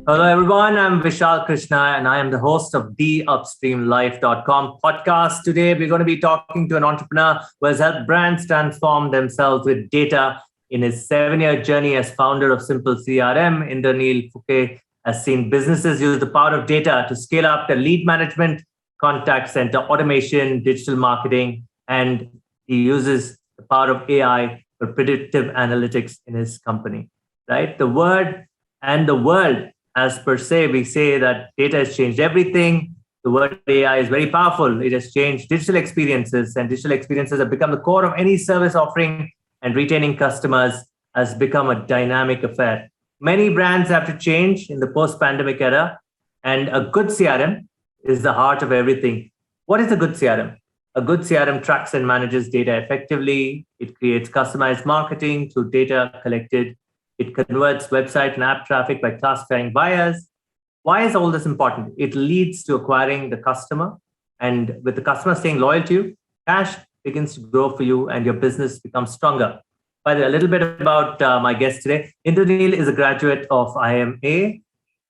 Hello, everyone. I'm Vishal Krishna, and I am the host of the TheUpstreamLife.com podcast. Today, we're going to be talking to an entrepreneur who has helped brands transform themselves with data. In his 7-year journey as founder of Simple CRM, Indranil Fouquet has seen businesses use the power of data to scale up their lead management, contact center automation, digital marketing, and he uses the power of AI for predictive analytics in his company. Right? The word and the world as per se, we say that data has changed everything. The word AI is very powerful. It has changed digital experiences, and digital experiences have become the core of any service offering, and retaining customers has become a dynamic affair. Many brands have to change in the post pandemic era, and a good CRM is the heart of everything. What is a good CRM? A good CRM tracks and manages data effectively. It creates customized marketing through data collected. It converts website and app traffic by classifying buyers. Why is all this important? It leads to acquiring the customer. And with the customer staying loyal to you, cash begins to grow for you and your business becomes stronger. By the way, a little bit about my guest today. Indranil is a graduate of IMA.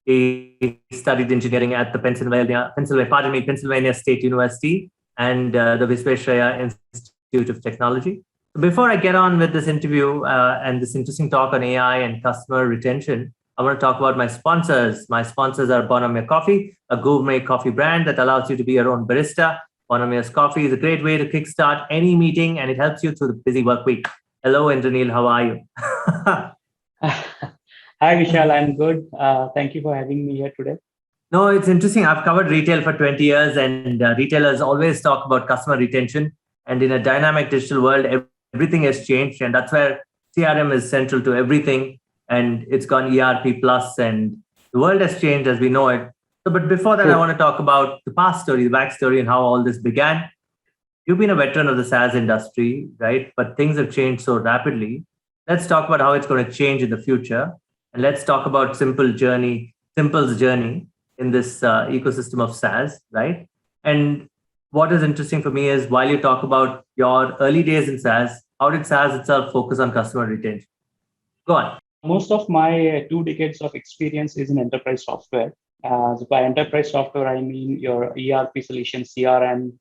He studied engineering at the Pennsylvania State University and the Visvesvaraya Institute of Technology. Before I get on with this interview and this interesting talk on AI and customer retention, I want to talk about my sponsors. My sponsors are Bonamia Coffee, a gourmet coffee brand that allows you to be your own barista. Bonamia's coffee is a great way to kickstart any meeting, and it helps you through the busy work week. Hello, Indranil. How are you? Hi, Vishal. I'm good. Thank you for having me here today. No, it's interesting. I've covered retail for 20 years, and retailers always talk about customer retention. And in a dynamic digital world, everything has changed, and that's where CRM is central to everything. And it's gone ERP plus, and the world has changed as we know it. So, but before that, I want to talk about the past story, the backstory, and how all this began. You've been a veteran of the SaaS industry, right? But things have changed so rapidly. Let's talk about how it's going to change in the future, and let's talk about Simple's journey in this ecosystem of SaaS, right? And what is interesting for me is while you talk about your early days in SaaS, how did SaaS itself focus on customer retention? Go on. Most of my 2 decades of experience is in enterprise software. So by enterprise software, I mean your ERP solutions, CRM,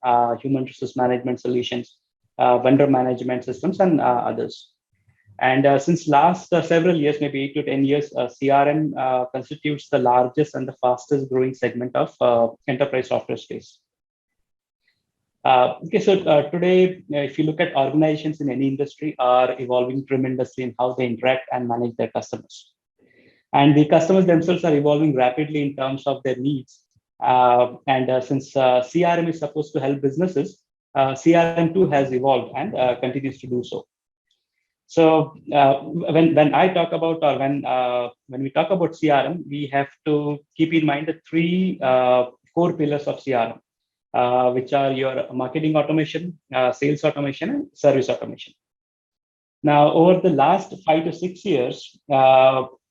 human resource management solutions, vendor management systems, and others. And since last several years, maybe 8 to 10 years, CRM constitutes the largest and the fastest growing segment of enterprise software space. So today, if you look at organizations in any industry are evolving tremendously in how they interact and manage their customers. And the customers themselves are evolving rapidly in terms of their needs. Since CRM is supposed to help businesses, CRM too has evolved and continues to do so. So when I talk about, or when we talk about CRM, we have to keep in mind the 3 core pillars of CRM. Which are your marketing automation, sales automation, and service automation. Now, over the last 5 to 6 years,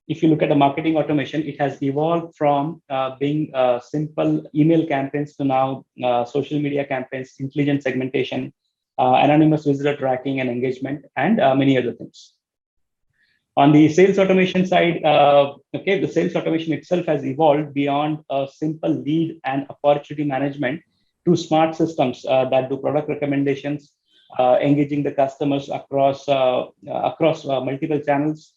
if you look at the marketing automation, it has evolved from being simple email campaigns to now social media campaigns, intelligent segmentation, anonymous visitor tracking and engagement, and many other things. On the sales automation side, the sales automation itself has evolved beyond a simple lead and opportunity management to smart systems that do product recommendations, engaging the customers across multiple channels,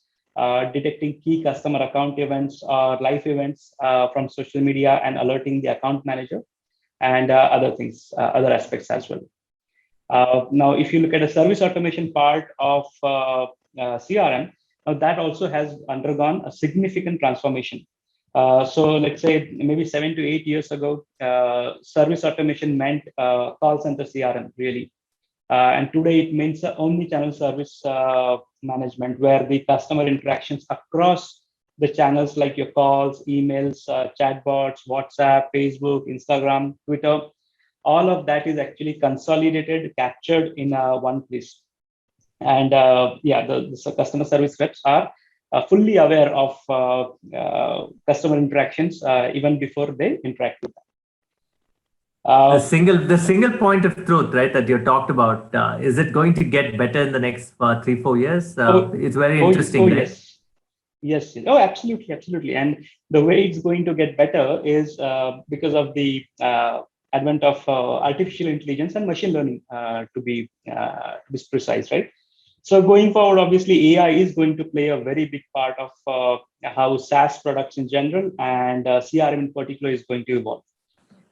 detecting key customer account events or live events from social media, and alerting the account manager, and other things, other aspects as well. Now, if you look at the service automation part of CRM, that also has undergone a significant transformation. So let's say maybe 7 to 8 years ago, service automation meant call center CRM really. And today it means omni-channel service management, where the customer interactions across the channels like your calls, emails, chatbots, WhatsApp, Facebook, Instagram, Twitter, all of that is actually consolidated, captured in one place. And the customer service reps are fully aware of customer interactions even before they interact with them. The single point of truth, right, that you talked about, is it going to get better in the next 3-4 years? It's very interesting. Oh, right? yes. Yes. Oh, absolutely, absolutely. And the way it's going to get better is because of the advent of artificial intelligence and machine learning, to be precise, right? So going forward, obviously, AI is going to play a very big part of how SaaS products in general and CRM in particular is going to evolve.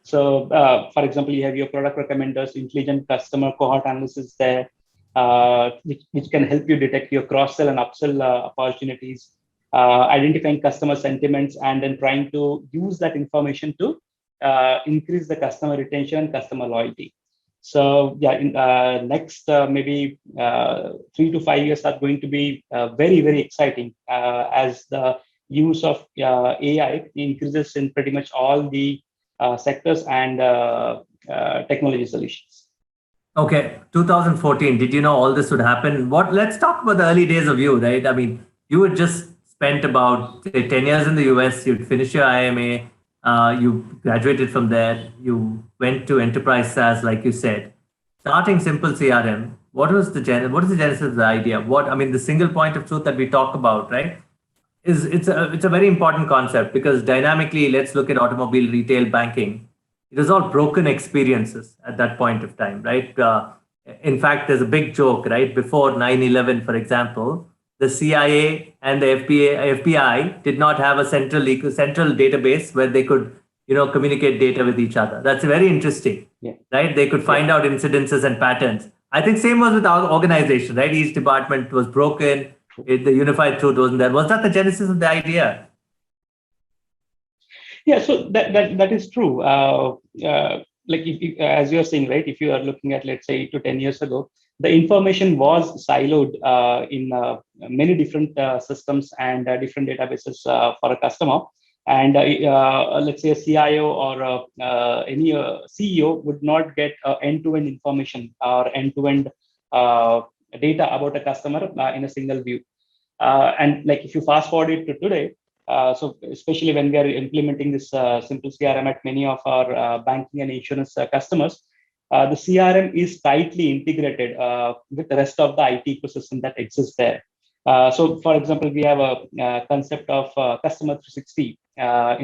So, for example, you have your product recommenders, intelligent customer cohort analysis there, which can help you detect your cross-sell and upsell opportunities, identifying customer sentiments, and then trying to use that information to increase the customer retention and customer loyalty. So, yeah, in next maybe 3 to 5 years are going to be very, very exciting as the use of AI increases in pretty much all the sectors and technology solutions. Okay, 2014. Did you know all this would happen? What? Let's talk about the early days of you, right? I mean, you had just spent about say, 10 years in the US. You'd finished your IMA. You graduated from there. You went to enterprise SaaS, like you said. Starting simple CRM. What is the genesis of the idea? What I mean, the single point of truth that we talk about, right? Is it's a very important concept because dynamically, let's look at automobile retail banking. It was all broken experiences at that point of time, right? In fact, there's a big joke, right? Before 9/11, for example, the CIA and the FBI did not have a central database where they could, communicate data with each other. That's very interesting, Yeah. right? They could find out incidences and patterns. I think same was with our organization, right? Each department was broken. The unified truth wasn't there. Was that the genesis of the idea? Yeah, so that is true. Like as you're saying, right? If you are looking at, let's say, 8 to 10 years ago, the information was siloed in many different systems and different databases for a customer. And let's say a CIO or any CEO would not get end-to-end information or end-to-end data about a customer in a single view. And like if you fast forward it to today, so especially when we are implementing this simple CRM at many of our banking and insurance customers, the CRM is tightly integrated with the rest of the IT ecosystem that exists there. So, for example, we have a concept of Customer 360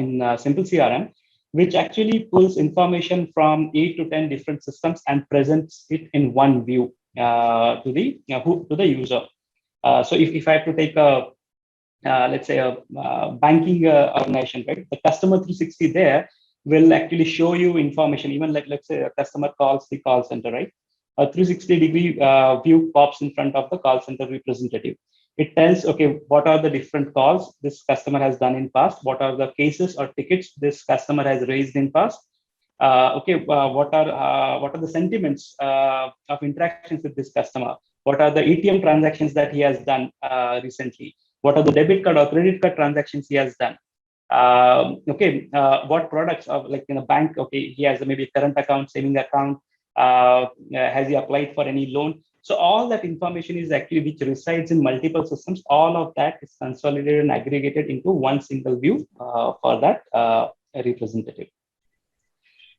in Simple CRM, which actually pulls information from 8 to 10 different systems and presents it in one view to the user. So, if I have to take a let's say a banking organization, right? The customer 360 there will actually show you information, even like let's say a customer calls the call center, right? A 360-degree view pops in front of the call center representative. It tells, okay, what are the different calls this customer has done in past? What are the cases or tickets this customer has raised in past? What are the sentiments of interactions with this customer? What are the ATM transactions that he has done recently? What are the debit card or credit card transactions he has done? What products of like in a bank? Okay, he has maybe current account, saving account. Has he applied for any loan? So all that information is actually which resides in multiple systems. All of that is consolidated and aggregated into one single view for that representative.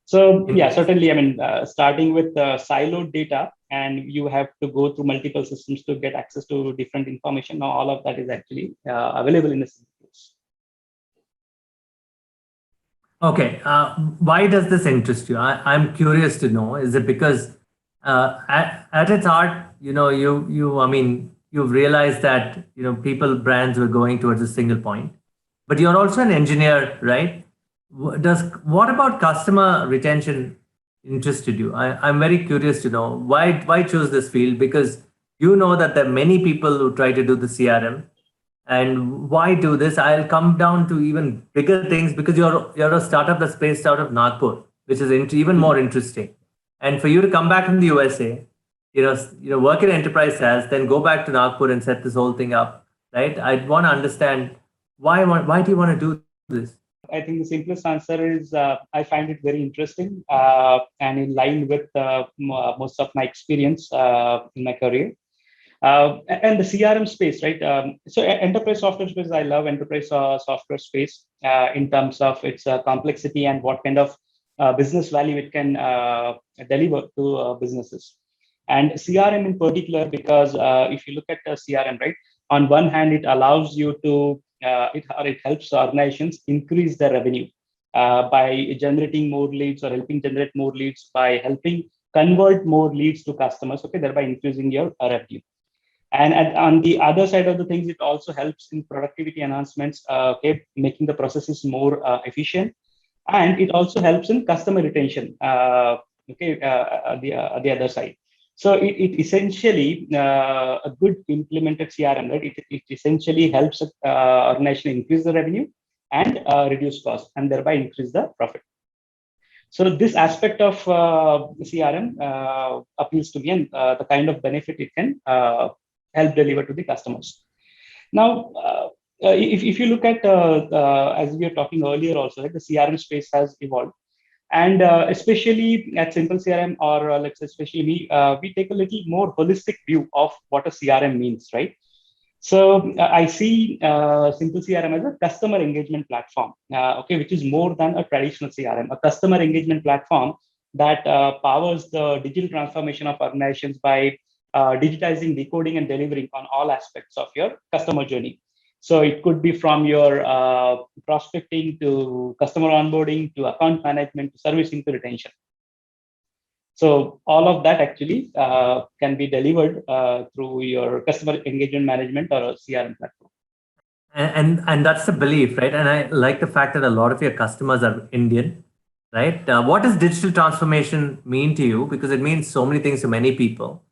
So yeah, certainly. I mean, starting with siloed data, and you have to go through multiple systems to get access to different information. Now, all of that is actually available in a single place. Okay. Why does this interest you? I'm curious to know. Is it because at its heart, I mean, you've realized that, brands were going towards a single point, but you're also an engineer, right? What about customer retention interested you? I'm very curious to know why choose this field, because you know that there are many people who try to do the CRM. And why do this? I'll come down to even bigger things because you're a startup that's based out of Nagpur, which is even more interesting. And for you to come back from the USA, work in enterprise SaaS, then go back to Nagpur and set this whole thing up, right? I'd want to understand why do you want to do this? I think the simplest answer is I find it very interesting and in line with most of my experience in my career. And the CRM space, right? So enterprise software space, I love enterprise software space in terms of its complexity and what kind of business value it can deliver to businesses. And CRM in particular, because if you look at CRM, right, on one hand, it allows you to it helps organizations increase their revenue by generating more leads or helping generate more leads by helping convert more leads to customers, okay, thereby increasing your revenue. And on the other side of the things, it also helps in productivity enhancements, okay, making the processes more efficient. And it also helps in customer retention, okay, the other side. So it essentially, a good implemented CRM, right? It essentially helps organization increase the revenue and reduce cost and thereby increase the profit. So this aspect of CRM appeals to me, and the kind of benefit it can help deliver to the customers. Now, if you look at, as we were talking earlier also, right, the CRM space has evolved. And especially at Simple CRM, or let's say especially me, we take a little more holistic view of what a CRM means, right? So I see Simple CRM as a customer engagement platform, okay, which is more than a traditional CRM, a customer engagement platform that powers the digital transformation of organizations by digitizing, decoding, and delivering on all aspects of your customer journey. So it could be from your prospecting to customer onboarding to account management to servicing to retention. So all of that actually can be delivered through your customer engagement management or a CRM platform. And that's the belief, right? And I like the fact that a lot of your customers are Indian, right? What does digital transformation mean to you? Because it means so many things to many people.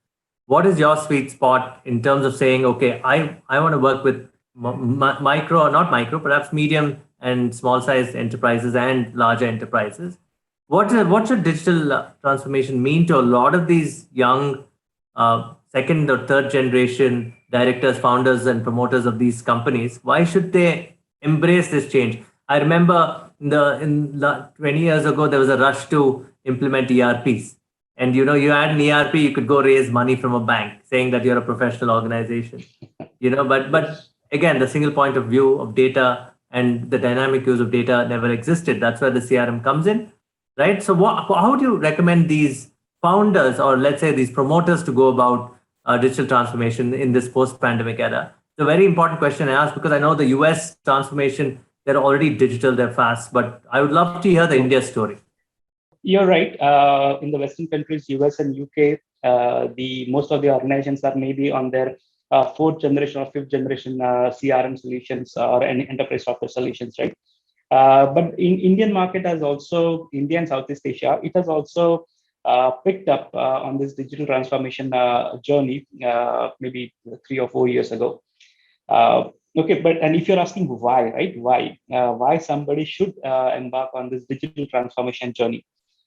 What is your sweet spot in terms of saying, okay, I want to work with micro, not micro, perhaps medium and small sized enterprises and larger enterprises? What should digital transformation mean to a lot of these young second or third generation directors, founders, and promoters of these companies? Why should they embrace this change? I remember 20 years ago, there was a rush to implement ERPs. And you had an ERP, you could go raise money from a bank saying that you're a professional organization. But again, the single point of view of data and the dynamic use of data never existed. That's where the CRM comes in, right? So how do you recommend these founders, or let's say these promoters, to go about digital transformation in this post-pandemic era? It's a very important question I ask because I know the US transformation, they're already digital, they're fast, but I would love to hear the India story. You're right. In the Western countries, US and UK, the most of the organizations are maybe on their fourth generation or fifth generation CRM solutions or any enterprise software solutions, right? But in Indian market has also, India and Southeast Asia, it has also picked up on this digital transformation journey maybe 3 or 4 years ago. Okay, and if you're asking why, right? Why somebody should embark on this digital transformation journey?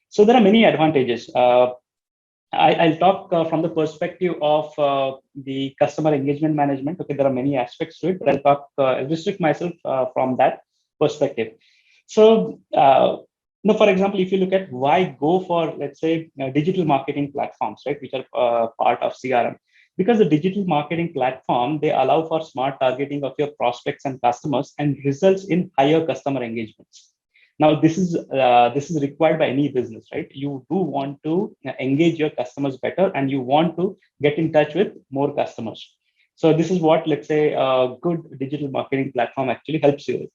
So there are many advantages. I'll talk from the perspective of the customer engagement management. Okay, there are many aspects to it, but I'll restrict myself from that perspective. So, for example, if you look at why go for, let's say, digital marketing platforms, right, which are part of CRM, because the digital marketing platform, they allow for smart targeting of your prospects and customers and results in higher customer engagements. Now, this is required by any business, right? You do want to engage your customers better, and you want to get in touch with more customers. So this is what, let's say, a good digital marketing platform actually helps you with.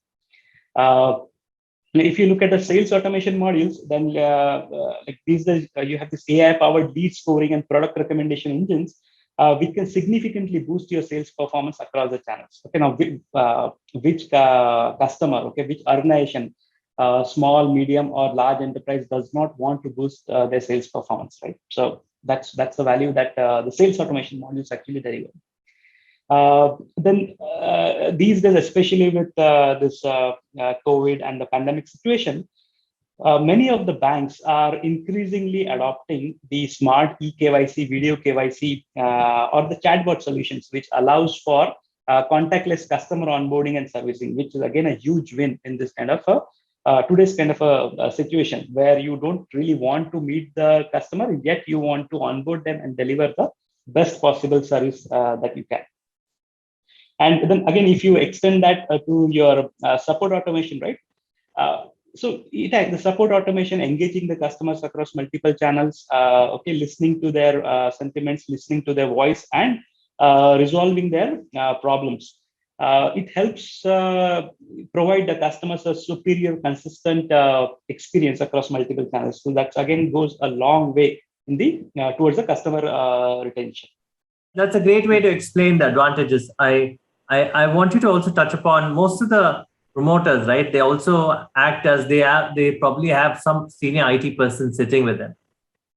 If you look at the sales automation modules, then like these days, you have this AI-powered lead scoring and product recommendation engines, which can significantly boost your sales performance across the channels. Okay, now which customer, okay, which organization, small, medium, or large enterprise does not want to boost their sales performance, right? So that's the value that the sales automation modules actually deliver. Then these days, especially with this COVID and the pandemic situation, many of the banks are increasingly adopting the smart eKYC, video KYC, or the chatbot solutions, which allows for contactless customer onboarding and servicing, which is again a huge win in this kind of today's kind of a situation where you don't really want to meet the customer, yet you want to onboard them and deliver the best possible service that you can. And then again, if you extend that to your support automation, right? So the support automation, engaging the customers across multiple channels, okay, listening to their sentiments, listening to their voice, and resolving their problems. It helps provide the customers a superior, consistent experience across multiple channels. So that again goes a long way in the towards the customer retention. That's a great way to explain the advantages. I want you to also touch upon most of the promoters, right? They also act as they probably have some senior IT person sitting with them.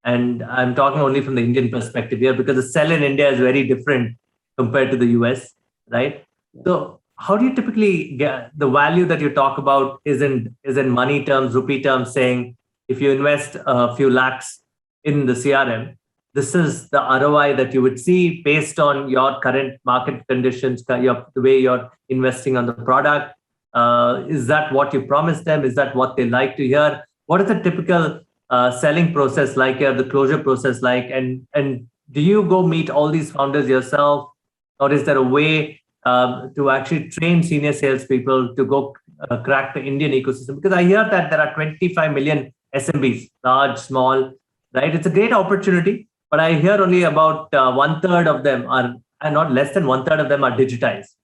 And I'm talking only from the Indian perspective here because the sell in India is very different compared to the US, right? So how do you typically get the value that you talk about is in money terms, rupee terms, saying if you invest a few lakhs in the CRM, this is the ROI that you would see based on your current market conditions, the way you're investing on the product. Is that what you promised them? Is that what they like to hear? What is the typical selling process like here, the closure process like, and do you go meet all these founders yourself, or is there a way to actually train senior salespeople to go crack the Indian ecosystem? Because I hear that there are 25 million SMBs, large, small, right? It's a great opportunity, but I hear only about one third of them are, and not less than one third of them are digitized.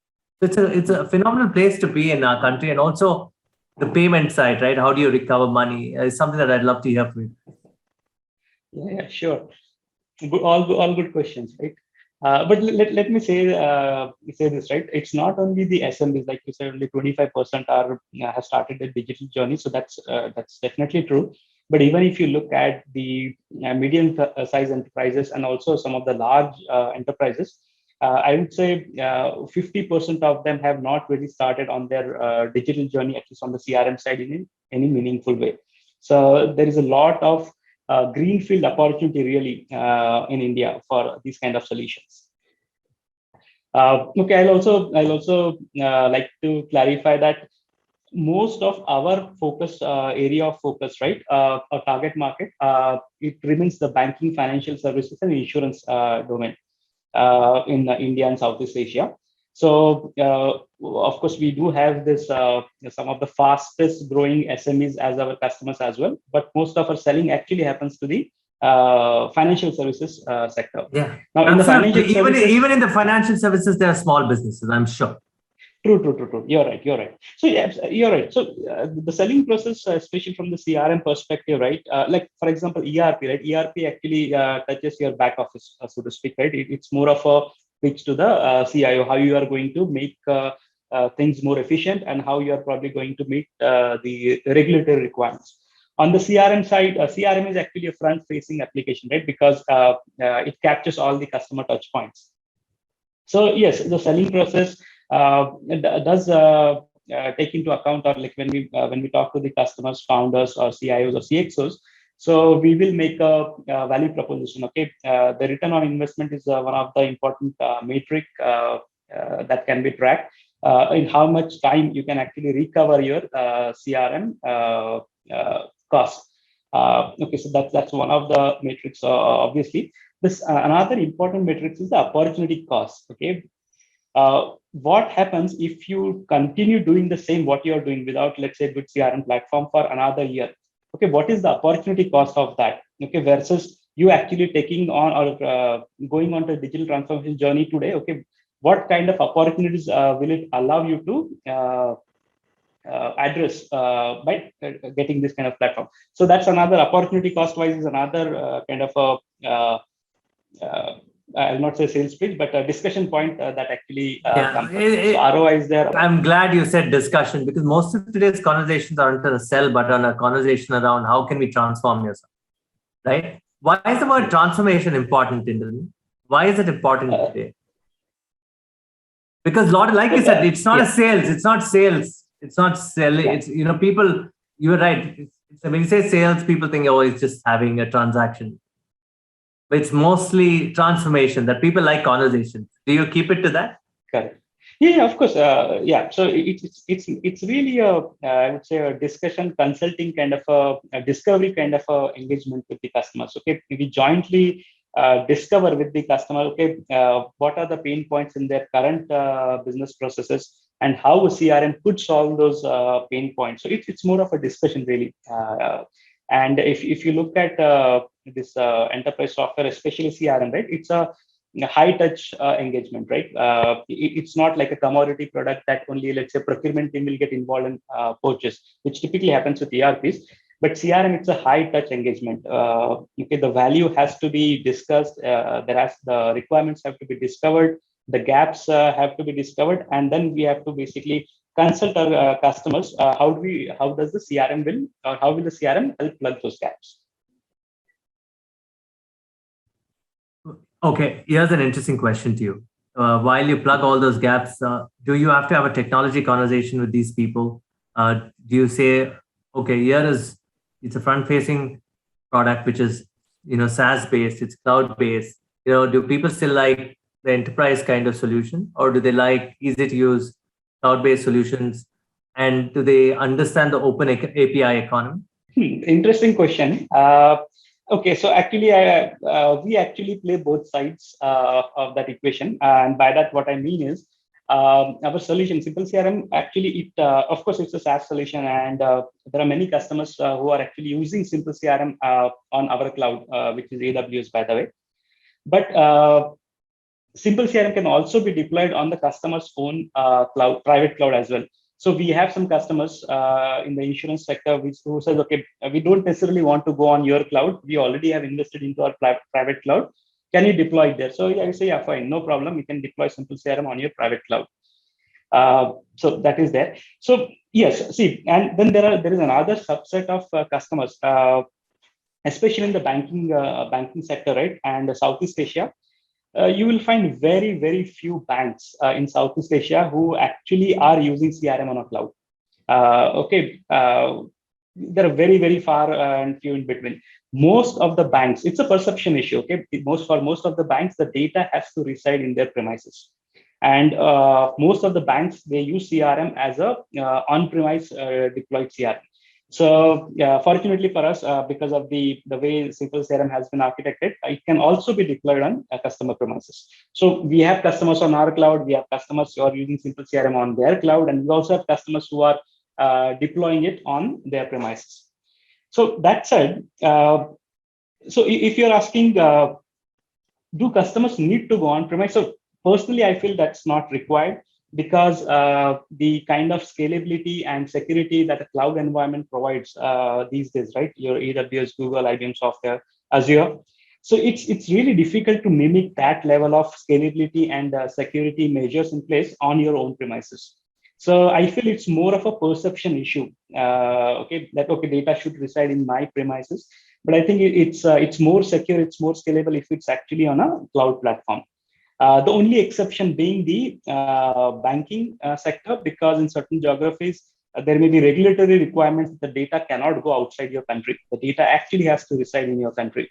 So it's a phenomenal place to be in our country, and also the payment side, right? How do you recover money? Is something that I'd love to hear from you. Yeah, sure. All good questions, right? But let me say this, right? It's not only the SMBs, like you said, only 25% are have started a digital journey. So that's definitely true. But even if you look at the medium size enterprises and also some of the large enterprises, I would say 50% of them have not really started on their digital journey, at least on the CRM side, in any meaningful way. So there is a lot of greenfield opportunity really in India for these kind of solutions. Okay, I'll also like to clarify that most of our focus area of focus, right, our target market, it remains the banking, financial services, and insurance domain in India and Southeast Asia. So, of course, we do have this some of the fastest growing SMEs as our customers as well. But most of our selling actually happens to the financial services sector. Yeah, Now, in the financial services, even in the financial services, there are small businesses, I'm sure. True. You're right. So yeah, you're right. So the selling process, especially from the CRM perspective, right? Like for example, ERP, right? ERP actually touches your back office, so to speak, right? It's more of a pitch to the CIO, how you are going to make things more efficient and how you are probably going to meet the regulatory requirements. On the CRM side, CRM is actually a front-facing application, right? Because it captures all the customer touch points. So yes, the selling process does take into account, or like when we talk to the customers, founders, or CIOs or CXOs. So we will make a value proposition. Okay, the return on investment is one of the important metric that can be tracked. In how much time you can actually recover your CRM cost. Okay, so that's one of the metrics. Obviously, this another important metric is the opportunity cost. Okay. What happens if you continue doing the same what you are doing without, let's say, good CRM platform for another year? Okay, what is the opportunity cost of that? Okay, versus you actually taking on or going on to a digital transformation journey today. Okay, what kind of opportunities will it allow you to address by getting this kind of platform? So that's another opportunity cost wise is another kind of a I'll not say sales pitch, but a discussion point that actually comes. So ROI is there. I'm glad you said discussion, because most of today's conversations aren't on a sell, but on a conversation around how can we transform yourself, right? Why is the word transformation important, Indranil? Why is it important today? Because like you said, it's not a sales. It's not sales. It's not selling. It's, people, you're right. When you say sales, people think, oh, it's just having a transaction. But it's mostly transformation, that people like conversations. Do you keep it to that? Correct. Yeah, of course. Yeah. So it's really I would say a discussion, consulting kind of a discovery kind of a engagement with the customers. Okay, we jointly discover with the customer. Okay, what are the pain points in their current business processes, and how a CRM could solve those pain points. So it's more of a discussion really. And if you look at this enterprise software, especially CRM, right? It's a high touch engagement, right? It's not like a commodity product that only, let's say, procurement team will get involved in purchase, which typically happens with ERPs. But CRM, it's a high touch engagement. Okay, the value has to be discussed. The requirements have to be discovered. The gaps have to be discovered, and then we have to basically consult our customers. How does the CRM will, or how will the CRM help plug those gaps? Okay, here's an interesting question to you. While you plug all those gaps, do you have to have a technology conversation with these people? Do you say, okay, it's a front-facing product, which is, SaaS-based, it's cloud-based. Do people still like the enterprise kind of solution, or do they like easy-to-use cloud-based solutions? And do they understand the open API economy? Interesting question. Okay, so actually, we actually play both sides of that equation, and by that, what I mean is, our solution, Simple CRM, actually, of course, it's a SaaS solution, and there are many customers who are actually using Simple CRM on our cloud, which is AWS, by the way. But Simple CRM can also be deployed on the customer's own cloud, private cloud as well. So we have some customers in the insurance sector who says, okay, we don't necessarily want to go on your cloud. We already have invested into our private cloud. Can you deploy it there? So I say, yeah, fine, no problem. You can deploy Simple CRM on your private cloud. So that is there. So yes, see, and then there is another subset of customers, especially in the banking sector, right, and Southeast Asia. You will find very, very few banks in Southeast Asia who actually are using CRM on a cloud. There are very, very far and few in between. Most of the banks, it's a perception issue. Okay, for most of the banks, the data has to reside in their premises, and most of the banks, they use CRM as a on-premise deployed CRM. So fortunately for us, because of the way Simple CRM has been architected, it can also be deployed on customer premises. So we have customers on our cloud, we have customers who are using Simple CRM on their cloud, and we also have customers who are deploying it on their premises. So that said, so if you're asking, do customers need to go on premise? So personally, I feel that's not required, because the kind of scalability and security that a cloud environment provides these days, right? Your AWS, Google, IBM software, Azure. So it's really difficult to mimic that level of scalability and security measures in place on your own premises. So I feel it's more of a perception issue. Okay, data should reside in my premises, but I think it's more secure, it's more scalable if it's actually on a cloud platform. The only exception being the banking sector, because in certain geographies, there may be regulatory requirements that the data cannot go outside your country. The data actually has to reside in your country.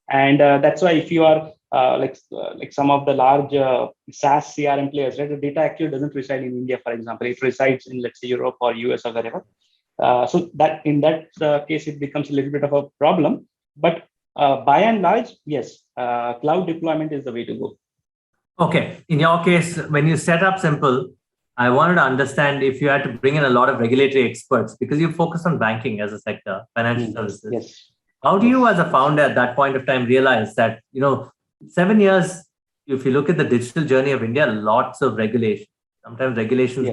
And that's why if you are like some of the large SaaS CRM players, right, the data actually doesn't reside in India, for example. It resides in, let's say, Europe or US or wherever. So that in that case, it becomes a little bit of a problem. But by and large, yes, cloud deployment is the way to go. Okay. In your case, when you set up Simple, I wanted to understand if you had to bring in a lot of regulatory experts, because you focus on banking as a sector, financial services. Yes. How do you, as a founder at that point of time, realize that, 7 years, if you look at the digital journey of India, lots of regulation. Sometimes regulations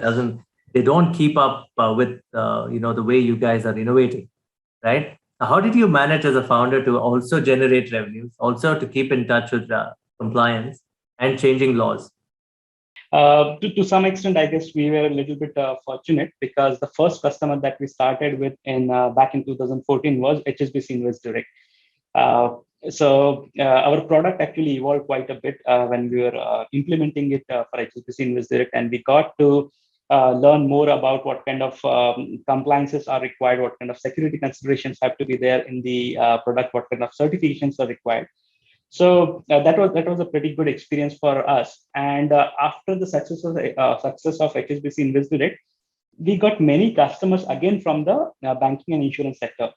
don't keep up with, the way you guys are innovating, right? How did you manage as a founder to also generate revenues, also to keep in touch with compliance and changing laws? To some extent, I guess we were a little bit fortunate, because the first customer that we started with back in 2014 was HSBC Invest Direct. So our product actually evolved quite a bit when we were implementing it for HSBC Invest Direct, and we got to learn more about what kind of compliances are required, what kind of security considerations have to be there in the product, what kind of certifications are required. So that was a pretty good experience for us. And after the success of HSBC Invest Direct, we got many customers again from the banking and insurance sector,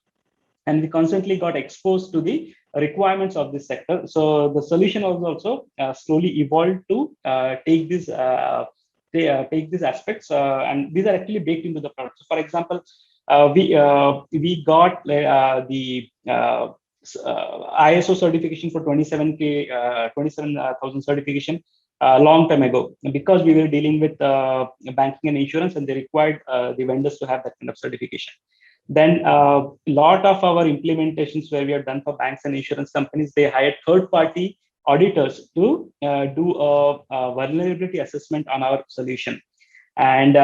and we constantly got exposed to the requirements of this sector. So the solution was also slowly evolved to take these aspects, and these are actually baked into the product. So for example, we got the ISO certification for 27,000 certification long time ago, because we were dealing with banking and insurance, and they required the vendors to have that kind of certification. Then a lot of our implementations where we have done for banks and insurance companies, they hired third-party auditors to do a vulnerability assessment on our solution. And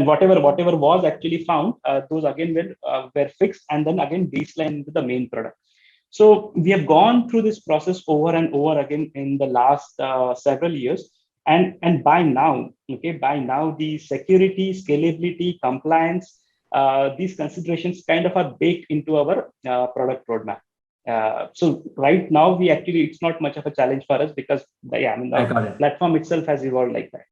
whatever was actually found, those again were fixed and then again baseline into the main product. So we have gone through this process over and over again in the last several years, and by now the security, scalability, compliance, these considerations kind of are baked into our product roadmap. So right now it's not much of a challenge for us, because the platform itself has evolved like that.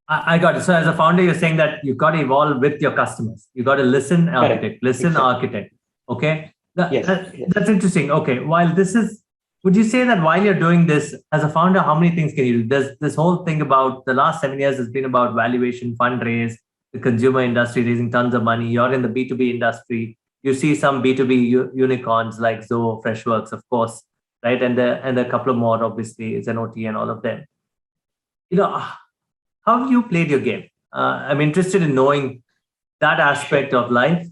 I got it. So as a founder, you're saying that you've got to evolve with your customers. You got to listen, architect, architect. Okay. Yes. That's interesting. Okay. Would you say that while you're doing this as a founder, how many things can you do? There's this whole thing about the last 7 years has been about valuation, fundraise, the consumer industry raising tons of money. You're in the B2B industry. You see some B2B unicorns like Zoho, Freshworks, of course, right? And a couple of more, obviously, Zenoti and all of them. How have you played your game? I'm interested in knowing that aspect of life,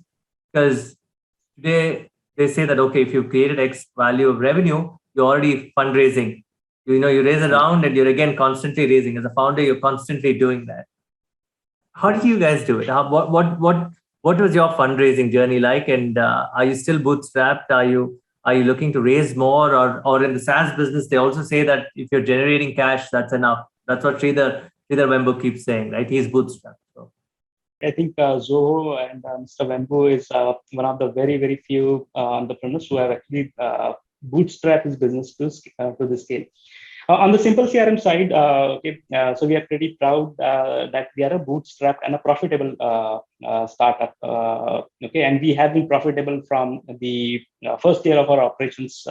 because today they say that, okay, if you've created X value of revenue, you're already fundraising. You raise a round and you're again constantly raising. As a founder, you're constantly doing that. How did you guys do it? What was your fundraising journey like? And are you still bootstrapped? Are you looking to raise more? Or in the SaaS business, they also say that if you're generating cash, that's enough. That's what Sridhar Vembu keeps saying, right? He's bootstrapped. So I think Zoho and Mr. Vembu is one of the very, very few entrepreneurs who have actually bootstrapped his business to the scale. On the Simple CRM side, so we are pretty proud that we are a bootstrap and a profitable startup. And we have been profitable from the first year of our operations,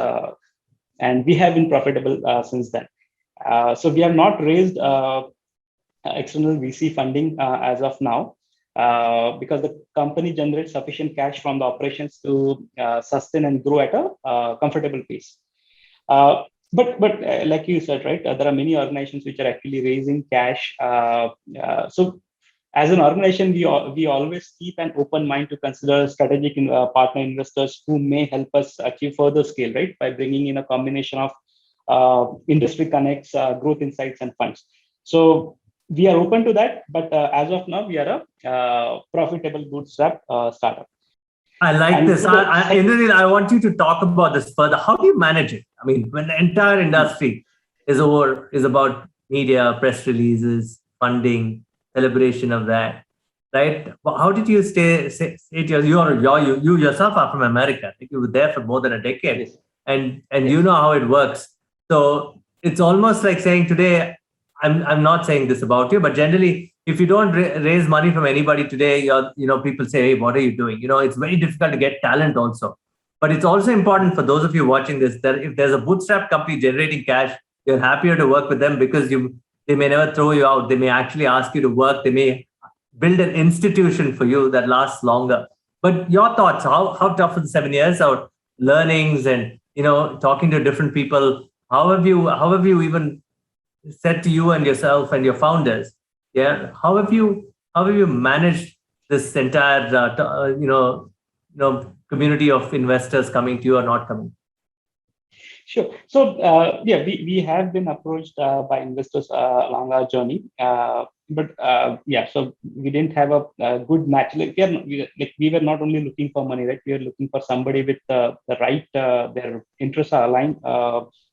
and we have been profitable since then. So we have not raised external VC funding as of now, because the company generates sufficient cash from the operations to sustain and grow at a comfortable pace. But like you said, right, there are many organizations which are actually raising cash. So as an organization, we always keep an open mind to consider strategic partner investors who may help us achieve further scale, right, by bringing in a combination of industry connects, growth insights, and funds. So we are open to that, but as of now, we are a profitable bootstrap startup. I like this. Indranil, I want you to talk about this further. How do you manage it? I mean, when the entire industry is about media, press releases, funding, celebration of that, right? How did you stay you yourself are from America. I think you were there for more than a decade, yes. and you know how it works. So it's almost like saying today, I'm not saying this about you, but generally, if you don't raise money from anybody today, people say, hey, what are you doing? It's very difficult to get talent also. But it's also important for those of you watching this, that if there's a bootstrap company generating cash, you're happier to work with them, because they may never throw you out. They may actually ask you to work. They may build an institution for you that lasts longer. But your thoughts, how tough are the 7 years out, learnings and, talking to different people? How have you even said to you and yourself and your founders, how have you managed this entire community of investors coming to you or not coming? Sure. So we have been approached by investors along our journey, so we didn't have a good match. We were not only looking for money, right? We were looking for somebody with the right, their interests are aligned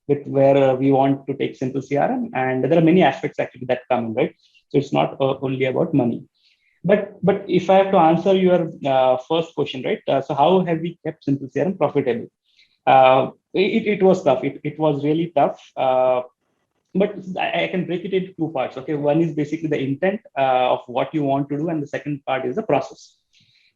with where we want to take Simple CRM, and there are many aspects actually that come in, right? So it's not only about money. But if I have to answer your first question, right? So how have we kept Simple CRM profitable? It was tough. It was really tough. But I can break it into two parts. Okay, one is basically the intent of what you want to do, and the second part is the process.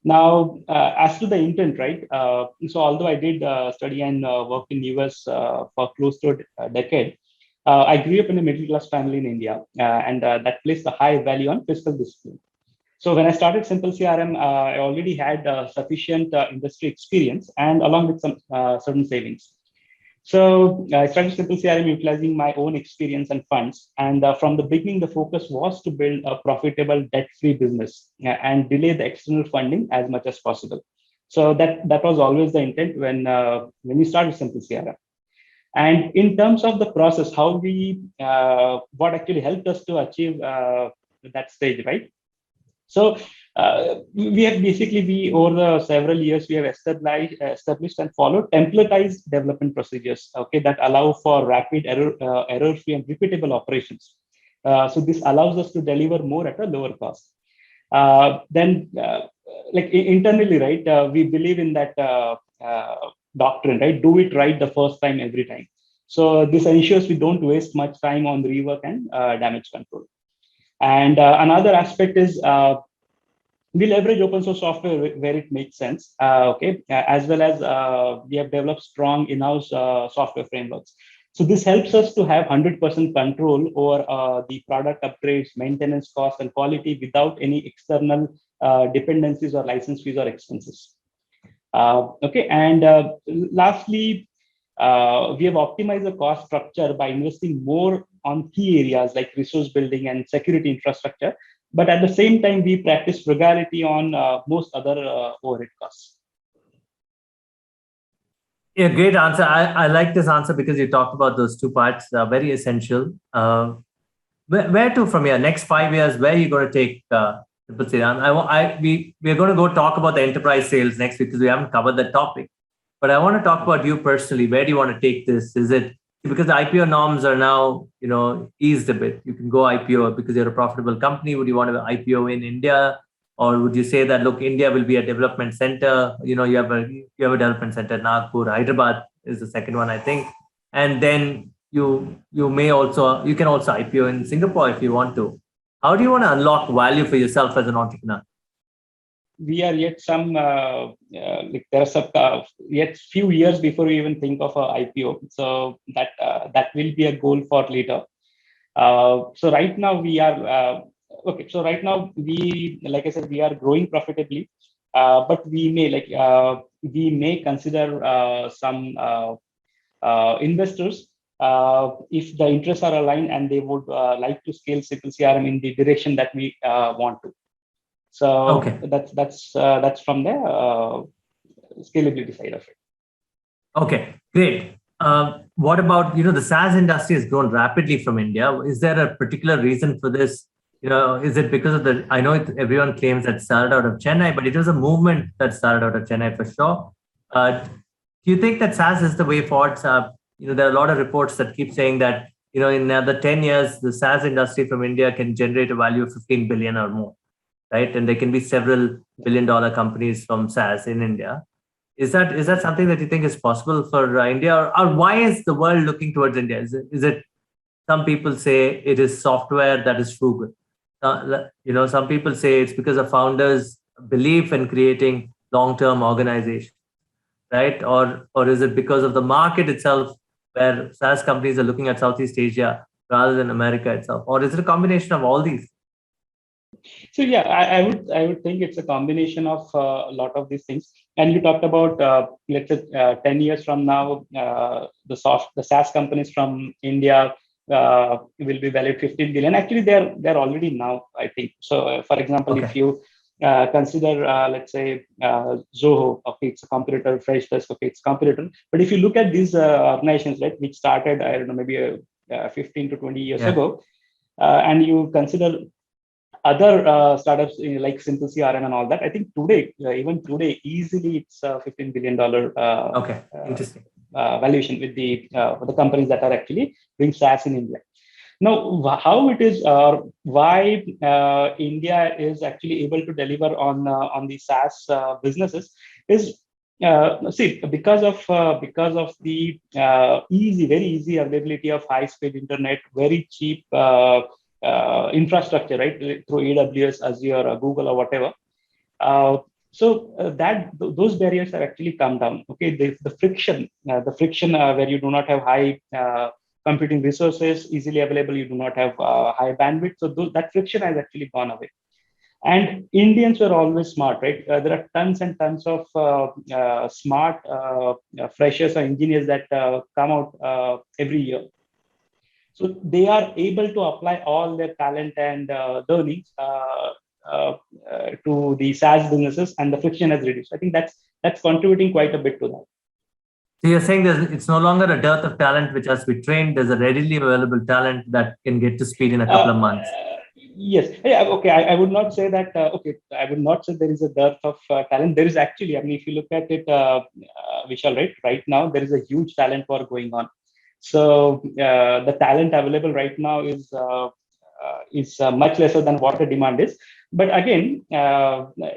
Now, as to the intent, right? So although I did study and work in US for close to a decade, I grew up in a middle class family in India, and that placed a high value on fiscal discipline. So when I started Simple CRM, I already had sufficient industry experience, and along with some certain savings. So I started Simple CRM utilizing my own experience and funds. And from the beginning, the focus was to build a profitable, debt-free business and delay the external funding as much as possible. So that was always the intent when we started Simple CRM. And in terms of the process, how we what actually helped us to achieve that stage, right? So we have basically we over the several years we have established and followed templatized development procedures, okay, that allow for rapid error-free and repeatable operations. So this allows us to deliver more at a lower cost. Then, like internally, right, we believe in that doctrine, right? Do it right the first time, every time. So this ensures we don't waste much time on rework and damage control. And another aspect is we leverage open source software where it makes sense, okay, as well as we have developed strong in-house software frameworks. So this helps us to have 100% control over the product upgrades, maintenance costs, and quality without any external dependencies or license fees or expenses. Okay, and lastly, we have optimized the cost structure by investing more on key areas like resource building and security infrastructure. But at the same time, we practice frugality on most other overhead costs. Yeah, great answer. I like this answer because you talked about those two parts, very essential. Where to from here? Next 5 years, where are you going to take Simple CRM? We are going to go talk about the enterprise sales next week because we haven't covered that topic. But I want to talk about you personally. Where do you want to take this? Is it because the IPO norms are now, eased a bit? You can go IPO because you're a profitable company. Would you want to IPO in India? Or would you say that, look, India will be a development center? You have a development center in Nagpur. Hyderabad is the second one, I think. And then you can also IPO in Singapore if you want to. How do you want to unlock value for yourself as an entrepreneur? We are yet like there are some yet few years before we even think of a IPO. So that will be a goal for later. So right now we are okay. So right now like I said, we are growing profitably, but we may consider some investors if the interests are aligned and they would like to scale Simple CRM in the direction that we want to. So okay. That's from the scalability side of it. Okay, great. What about the SaaS industry has grown rapidly from India? Is there a particular reason for this? Is it because of I know everyone claims that started out of Chennai, but it was a movement that started out of Chennai for sure. Do you think that SaaS is the way forward? There are a lot of reports that keep saying that in another 10 years, the SaaS industry from India can generate a value of 15 billion or more. Right, and there can be several billion-dollar companies from SaaS in India. Is that something that you think is possible for India, or why is the world looking towards India? Is it some people say it is software that is frugal? Some people say it's because of founders' belief in creating long-term organizations, right? Or is it because of the market itself, where SaaS companies are looking at Southeast Asia rather than America itself, or is it a combination of all these? So yeah, I would think it's a combination of a lot of these things. And you talked about let's say 10 years from now, the SaaS companies from India will be valued 15 billion. Actually, they're already now, I think. So for example, okay, if you consider let's say Zoho, okay, it's a competitor. Freshdesk, okay, it's a competitor. But if you look at these organizations, right, which started, I don't know, maybe 15 to 20 years ago, and you consider other startups like Simple CRM and all that, I think today, even today, easily it's $15 billion okay, interesting. Valuation with the companies that are actually doing SaaS in India. Now, how it is, why India is actually able to deliver on the SaaS businesses is because of the very easy availability of high-speed internet, very cheap infrastructure, right, through AWS, Azure, or Google, or whatever. Those barriers have actually come down. Okay, the friction where you do not have high computing resources easily available, you do not have high bandwidth. So that friction has actually gone away. And Indians were always smart, right? There are tons and tons of smart freshers or engineers that come out every year. So they are able to apply all their talent and learnings uh, to the SaaS businesses, and the friction has reduced. I think that's contributing quite a bit to that. So you're saying it's no longer a dearth of talent which has to be trained. There's a readily available talent that can get to speed in a couple of months. Yes. Yeah. Okay. I would not say that. Okay. I would not say there is a dearth of talent. There is actually. I mean, if you look at it, Vishal, right now there is a huge talent war going on. So the talent available right now is much lesser than what the demand is. But again,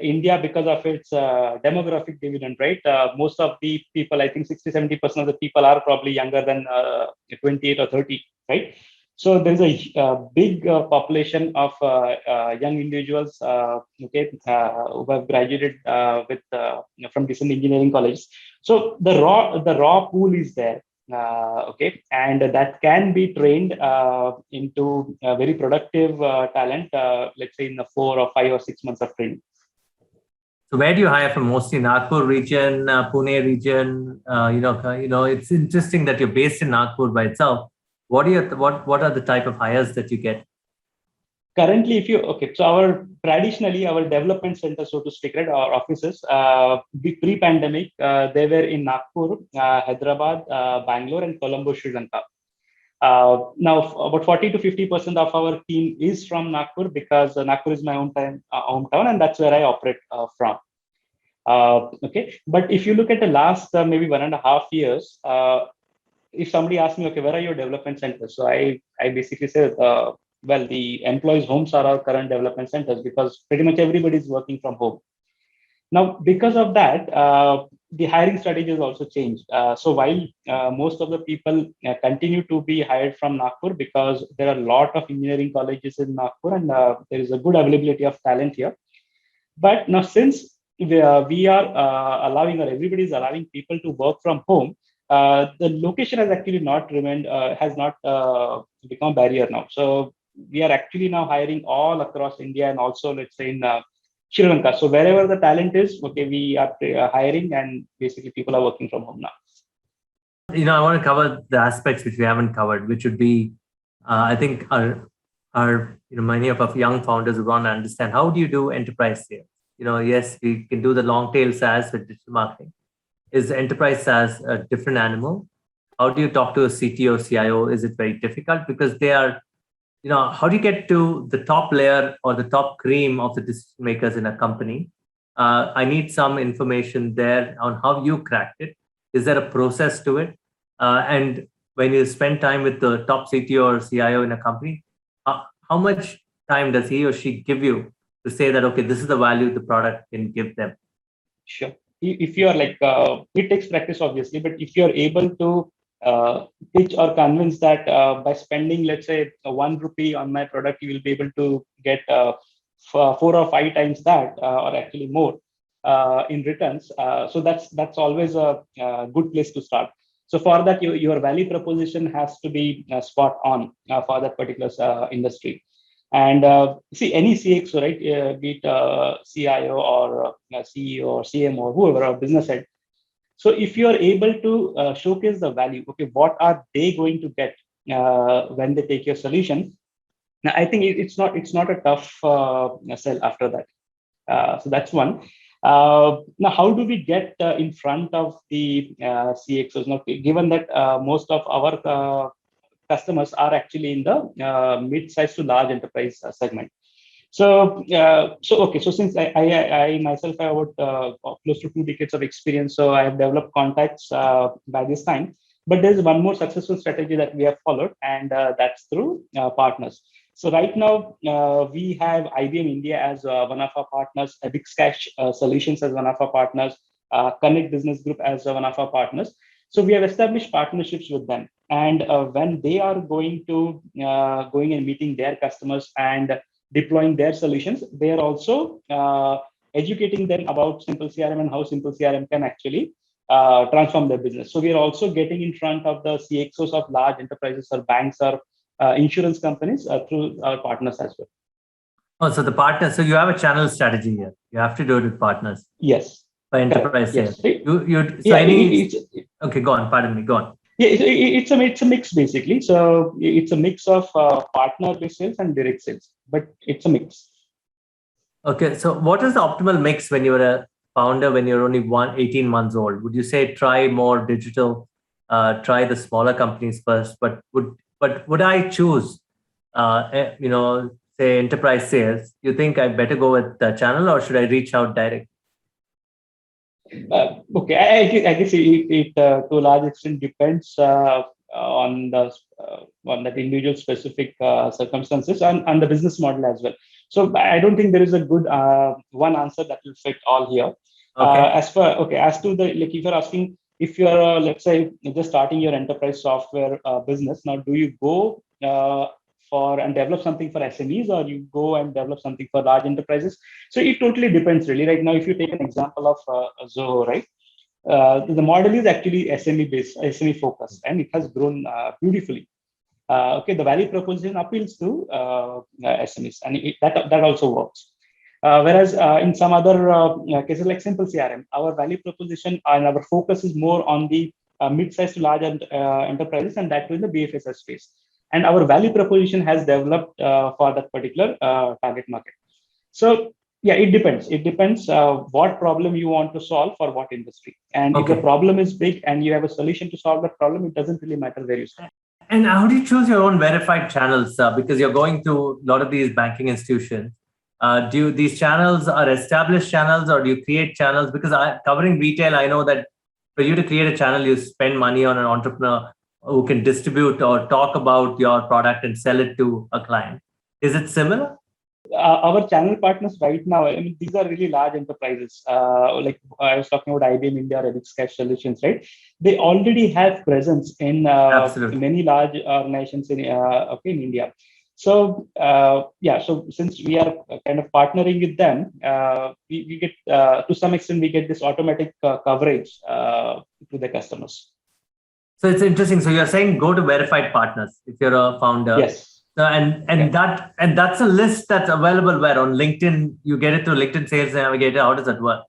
India, because of its demographic dividend, right? Most of the people, I think 60-70% of the people are probably younger than 28 or 30, right? So there's a big population of young individuals, who have graduated from different engineering colleges. So the raw pool is there, and that can be trained into very productive talent. Let's say in the 4 or 5 or 6 months of training. So where do you hire from? Mostly Nagpur region, Pune region. It's interesting that you're based in Nagpur by itself. What are the type of hires that you get? Currently, so traditionally our development centers, so to speak, right, our offices, pre-pandemic, they were in Nagpur, Hyderabad, Bangalore, and Colombo, Sri Lanka. Now, about 40 to 50% of our team is from Nagpur, because Nagpur is my hometown, and that's where I operate from. But if you look at the last maybe 1.5 years, if somebody asks me, okay, where are your development centers? So I basically say, well, the employees' homes are our current development centers, because pretty much everybody is working from home. Now, because of that, the hiring strategy has also changed. So while most of the people continue to be hired from Nagpur, because there are a lot of engineering colleges in Nagpur, and there is a good availability of talent here. But now, since we are allowing, or everybody is allowing people to work from home, the location has actually not remained, has not become a barrier now. So we are actually now hiring all across India, and also, let's say, in Sri Lanka. So wherever the talent is, okay, we are hiring, and basically people are working from home now. I want to cover the aspects which we haven't covered, which would be, I think, many of our young founders would want to understand, how do you do enterprise sales? Yes, we can do the long tail SaaS with digital marketing. Is enterprise SaaS a different animal? How do you talk to a CTO, CIO? Is it very difficult? Because they are, how do you get to the top layer or the top cream of the decision makers in a company? I need some information there on how you cracked it. Is there a process to it? And when you spend time with the top CTO or CIO in a company, how much time does he or she give you to say that, okay, this is the value the product can give them? Sure. If you are like, it takes practice, obviously, but if you're able to pitch or convince that by spending, let's say, 1 rupee on my product, you will be able to get 4 or 5 times that, or actually more in returns. So that's always a good place to start. So for that, your value proposition has to be spot on for that particular industry. And see, any CXO, right, be it CIO or CEO or CMO or whoever, or business head. So if you are able to showcase the value, okay, what are they going to get when they take your solution? Now, I think it's not a tough sell after that. So that's one. Now, how do we get in front of the CXOs? Now, given that most of our customers are actually in the mid-size to large enterprise segment. So since I myself have about close to 2 decades of experience, so I have developed contacts by this time. But there's one more successful strategy that we have followed, and that's through partners. So right now, we have IBM India as one of our partners, EbixCash Solutions as one of our partners, Connect Business Group as one of our partners. So we have established partnerships with them. And when they are going and meeting their customers and deploying their solutions, they are also educating them about Simple CRM and how Simple CRM can actually transform their business. So we are also getting in front of the CXOs of large enterprises or banks or insurance companies through our partners as well. Oh, so the partners. So you have a channel strategy here. You have to do it with partners Yes, for correct. enterprise sales. Yes. So Yeah, any. Okay, go on. Pardon me. Go on. yeah, it's a mix basically. So it's a mix of partner-based sales and direct sales, but it's a mix. Okay, so what is the optimal mix when you're a founder, when you're only 18 months old? Would you say try more digital, try the smaller companies first, but would I choose, say enterprise sales? You think I better go with the channel or should I reach out direct? Okay, I guess it to a large extent depends on the on that individual specific circumstances and the business model as well. So I don't think there is a good one answer that will fit all here. Okay, As to the like, if you're asking if you're let's say just starting your enterprise software business now, do you go for and develop something for SMEs or you go and develop something for large enterprises? So it totally depends, really. Right now, if you take an example of Zoho, right? The model is actually SME based, SME focused, and it has grown beautifully. Okay, the value proposition appeals to SMEs, and that also works. Whereas in some other cases like Simple CRM, our value proposition and our focus is more on the mid-sized to large enterprises, and that too in the BFSI space. And our value proposition has developed for that particular target market. So yeah, it depends. It depends what problem you want to solve for what industry. And if the okay. problem is big and you have a solution to solve that problem, it doesn't really matter where you start. And how do you choose your own verified channels? Because you're going to a lot of these banking institutions. These channels are established channels, or do you create channels? Because covering retail, I know that for you to create a channel, you spend money on an entrepreneur who can distribute or talk about your product and sell it to a client. Is it similar? Our channel partners right now, I mean, these are really large enterprises. Like I was talking about IBM India or Edix Cash Solutions, right? They already have presence in Absolutely. many large organizations in India. So yeah, so since we are kind of partnering with them, we get to some extent we get this automatic coverage to the customers. So it's interesting. So you're saying go to verified partners if you're a founder. Yes. And Yeah. that's a list that's available where on LinkedIn you get it through LinkedIn Sales Navigator. How does that work?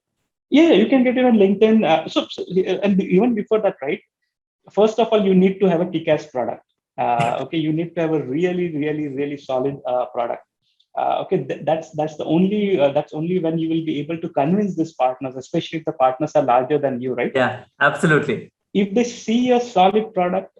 Yeah, you can get it on LinkedIn. And even before that, right? First of all, you need to have a kick-ass product. Okay, you need to have a really, really, really solid product. Okay, that's only when you will be able to convince these partners, especially if the partners are larger than you, right? Yeah, absolutely. If they see a solid product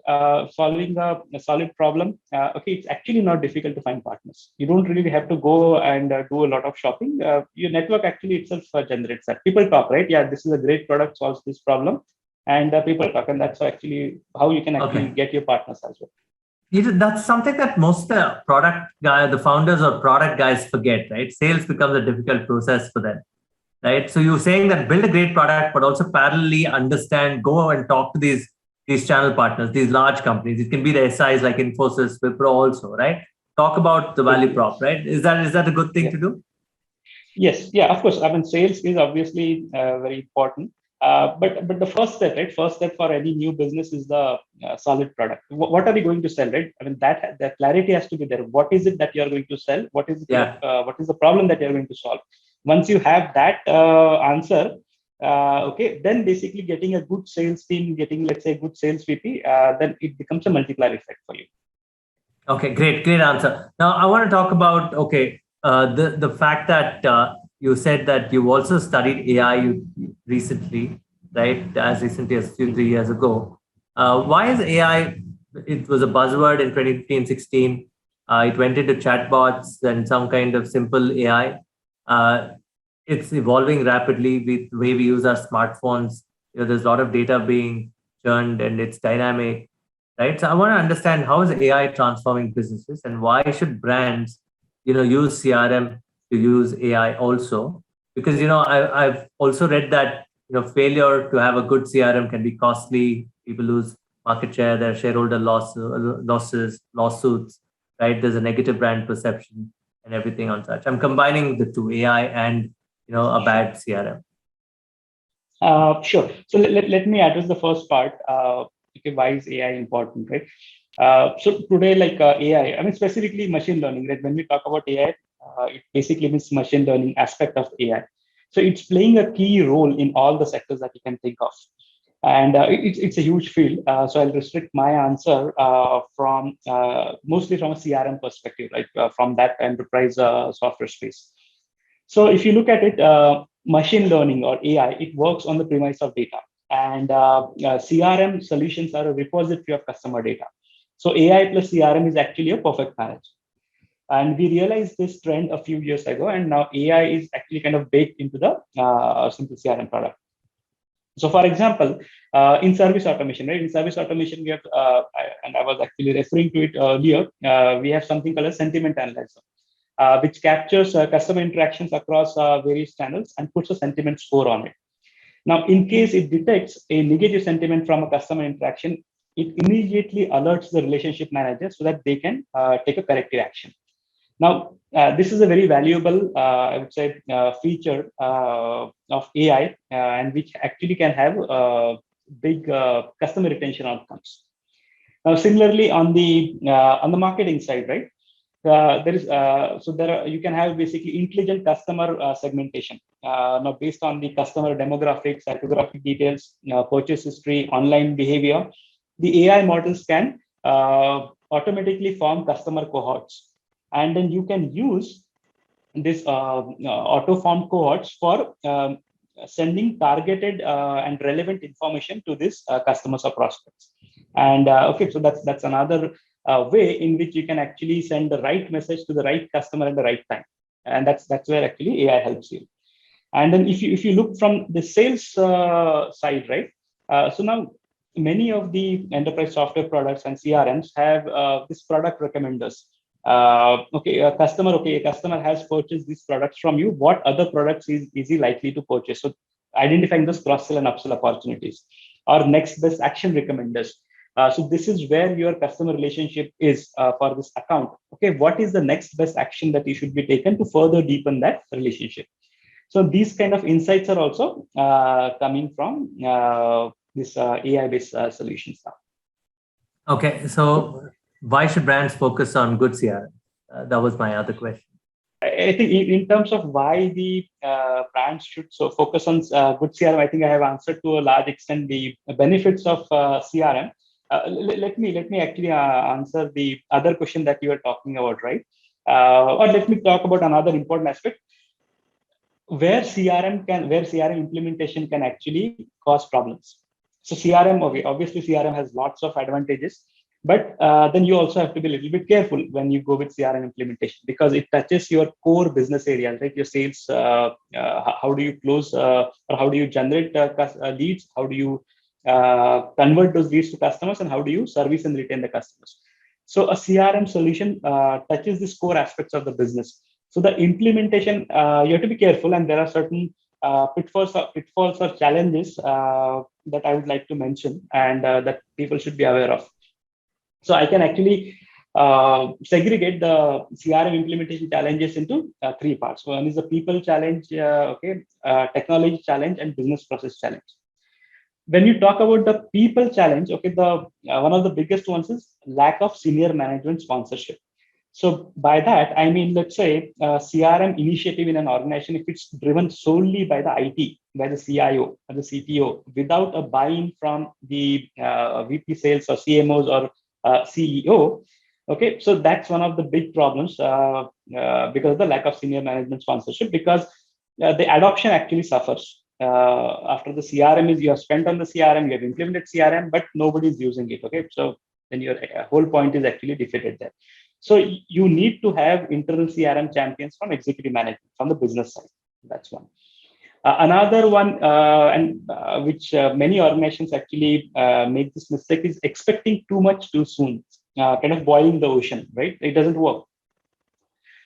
solving a solid problem, okay, it's actually not difficult to find partners. You don't really have to go and do a lot of shopping. Your network actually itself generates that. People talk, right? Yeah, this is a great product, solves this problem, and people talk, and that's actually how you can actually Okay. get your partners as well. That's something that most the product guy, the founders or product guys forget, right? Sales becomes a difficult process for them, right? So you're saying that build a great product, but also parallelly understand, go and talk to these channel partners, these large companies. It can be the SIs like Infosys, Wipro also, right? Talk about the value Totally. prop, right? Is that a good thing Yeah. to do? Yes. Yeah. Of course. I mean, sales is obviously very important. But the first step, right? First step for any new business is the solid product. What are we going to sell, right? I mean, that clarity has to be there. What is it that you are going to sell? Yeah. What is the problem that you are going to solve? Once you have that answer, okay, then basically getting a good sales team, getting, let's say, a good sales VP, then it becomes a multiplier effect for you. Okay, great answer. Now I want to talk about the fact that you said that you also studied AI recently, right? As recently as 2 3 years ago. Why is AI? It was a buzzword in 2015, 16. It went into chatbots and some kind of simple AI. Uh, it's evolving rapidly with the way we use our smartphones. There's a lot of data being churned and it's dynamic, right? So I want to understand how is AI transforming businesses and why should brands, use CRM to use AI also? Because I've also read that failure to have a good CRM can be costly. People lose market share, their shareholder losses, lawsuits, right? There's a negative brand perception and everything on such. I'm combining the two, AI and a Sure. bad CRM. Sure. So let me address the first part. Okay, why is AI important, right? So today, like AI, I mean, specifically machine learning, right? When we talk about AI, It basically means machine learning aspect of AI. So it's playing a key role in all the sectors that you can think of. And it's a huge field. So I'll restrict my answer from mostly from a CRM perspective, right? From that enterprise software space. So if you look at it, machine learning or AI, it works on the premise of data. And CRM solutions are a repository of customer data. So AI plus CRM is actually a perfect marriage. And we realized this trend a few years ago, and now AI is actually kind of baked into the simple CRM product. So, for example, in service automation, right? In service automation, we have, and I was actually referring to it earlier, we have something called a sentiment analyzer, which captures customer interactions across various channels and puts a sentiment score on it. Now, in case it detects a negative sentiment from a customer interaction, it immediately alerts the relationship manager so that they can take a corrective action. Now, this is a very valuable, I would say, feature of AI, and which actually can have big customer retention outcomes. Now, similarly, on the marketing side, right? You can have basically intelligent customer segmentation. Now, based on the customer demographics, psychographic details, purchase history, online behavior, the AI models can automatically form customer cohorts, and then you can use this auto-formed cohorts for sending targeted and relevant information to these customers or prospects. And okay, so that's another way in which you can actually send the right message to the right customer at the right time, and that's where actually AI helps you. And then if you look from the sales side, right? So now many of the enterprise software products and CRMs have this product recommenders. A customer has purchased these products from you. What other products is he likely to purchase? So identifying those cross-sell and upsell opportunities, or next best action recommenders. So this is where your customer relationship is for this account. Okay, what is the next best action that you should be taken to further deepen that relationship? So these kind of insights are also coming from this AI-based solutions now. Okay, so why should brands focus on good CRM? That was my other question. I think in terms of why the brands should focus on good CRM, I think I have answered to a large extent the benefits of CRM. Let me actually answer the other question that you were talking about, right? Or let me talk about another important aspect where CRM implementation can actually cause problems. So CRM, obviously CRM has lots of advantages, but then you also have to be a little bit careful when you go with CRM implementation, because it touches your core business areas, like your sales. How do you close or how do you generate leads? How do you convert those leads to customers, and how do you service and retain the customers? So a CRM solution touches the core aspects of the business. So the implementation, you have to be careful, and there are certain pitfalls or challenges that I would like to mention, and that people should be aware of. So I can actually segregate the CRM implementation challenges into three parts. One is the people challenge, technology challenge, and business process challenge. When you talk about the people challenge, the one of the biggest ones is lack of senior management sponsorship. So by that, I mean, let's say CRM initiative in an organization, if it's driven solely by the IT, by the CIO or the CTO, without a buy-in from the VP sales or CMOs or CEO, okay, so that's one of the big problems because of the lack of senior management sponsorship, because the adoption actually suffers. After the CRM is, you have spent on the CRM, you have implemented CRM, but nobody is using it, okay? So then your whole point is actually defeated there. So you need to have internal CRM champions from executive management, from the business side. That's one. Another one, which many organizations actually make this mistake, is expecting too much too soon, kind of boiling the ocean, right? It doesn't work.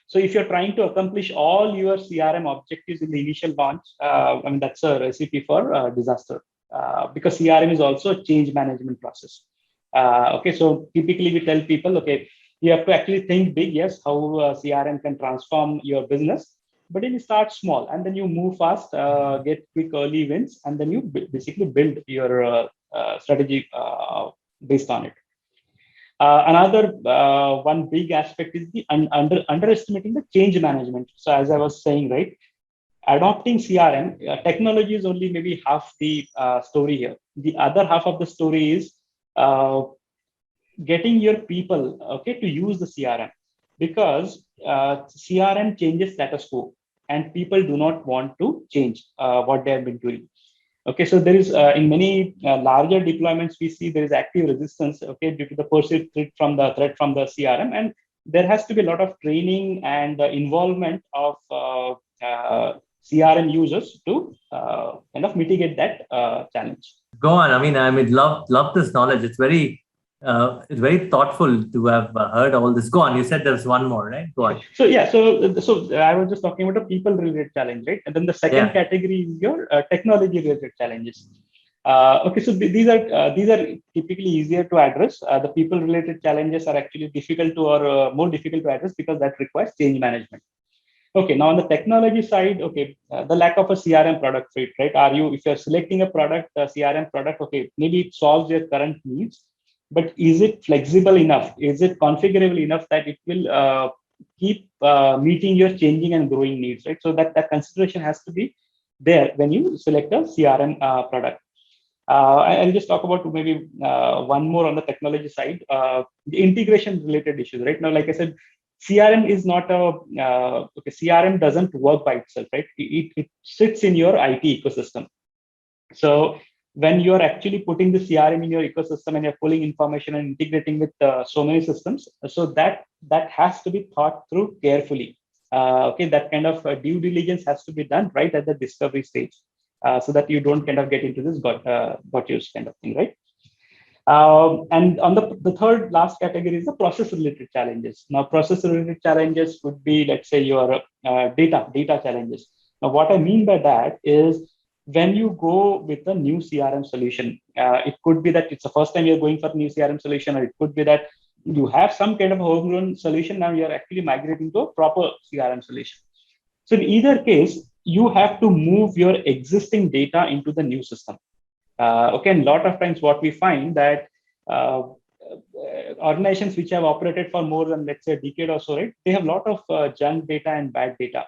So if you're trying to accomplish all your CRM objectives in the initial launch, that's a recipe for disaster, because CRM is also a change management process. So typically we tell people, okay, you have to actually think big, yes, how CRM can transform your business, but then you start small and then you move fast, get quick early wins, and then you basically build your strategy based on it. Another one big aspect is the underestimating the change management. So as I was saying, right, adopting CRM technology is only maybe half the story here. The other half of the story is getting your people, okay, to use the CRM, because CRM changes status quo, and people do not want to change what they have been doing. Okay, so there is in many larger deployments we see there is active resistance, okay, due to the perceived threat from the CRM, and there has to be a lot of training and involvement of CRM users to kind of mitigate that challenge. Go on. I mean, love this knowledge. It's very thoughtful to have heard all this. Go on. You said there's one more, right? Go on. So yeah, so I was just talking about a people-related challenge, right? And then the second category is your technology-related challenges. Okay, so these are typically easier to address. The people-related challenges are actually difficult to or more difficult to address because that requires change management. Okay, now on the technology side, okay, the lack of a CRM product fit, right? If you're selecting a product, a CRM product, okay, maybe it solves your current needs, but is it flexible enough? Is it configurable enough that it will keep meeting your changing and growing needs, right? So that consideration has to be there when you select a CRM product. I'll just talk about maybe one more on the technology side, the integration related issues, right? Now, like I said, CRM is not okay, CRM doesn't work by itself, right? It sits in your IT ecosystem. So when you're actually putting the CRM in your ecosystem and you're pulling information and integrating with so many systems, so that has to be thought through carefully. Okay, that kind of due diligence has to be done right at the discovery stage, so that you don't kind of get into this got use kind of thing, right? And on the third last category is the process related challenges. Now, process related challenges would be, let's say, your data challenges. Now, what I mean by that is when you go with a new CRM solution, it could be that it's the first time you're going for a new CRM solution, or it could be that you have some kind of homegrown solution. Now you're actually migrating to a proper CRM solution. So in either case, you have to move your existing data into the new system. Okay, and a lot of times what we find that organizations which have operated for more than, let's say, a decade or so, right, they have a lot of junk data and bad data.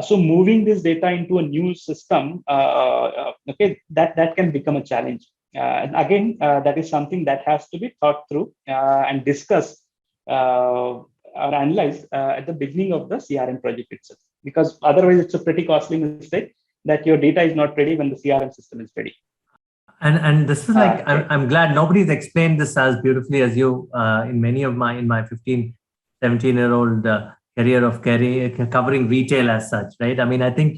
So moving this data into a new system, okay, that can become a challenge. And again, that is something that has to be thought through and discussed or analyzed at the beginning of the CRM project itself, because otherwise it's a pretty costly mistake that your data is not ready when the CRM system is ready. And this is like, I'm glad nobody's explained this as beautifully as you in my 15, 17-year-old career of covering retail as such, right? I mean, I think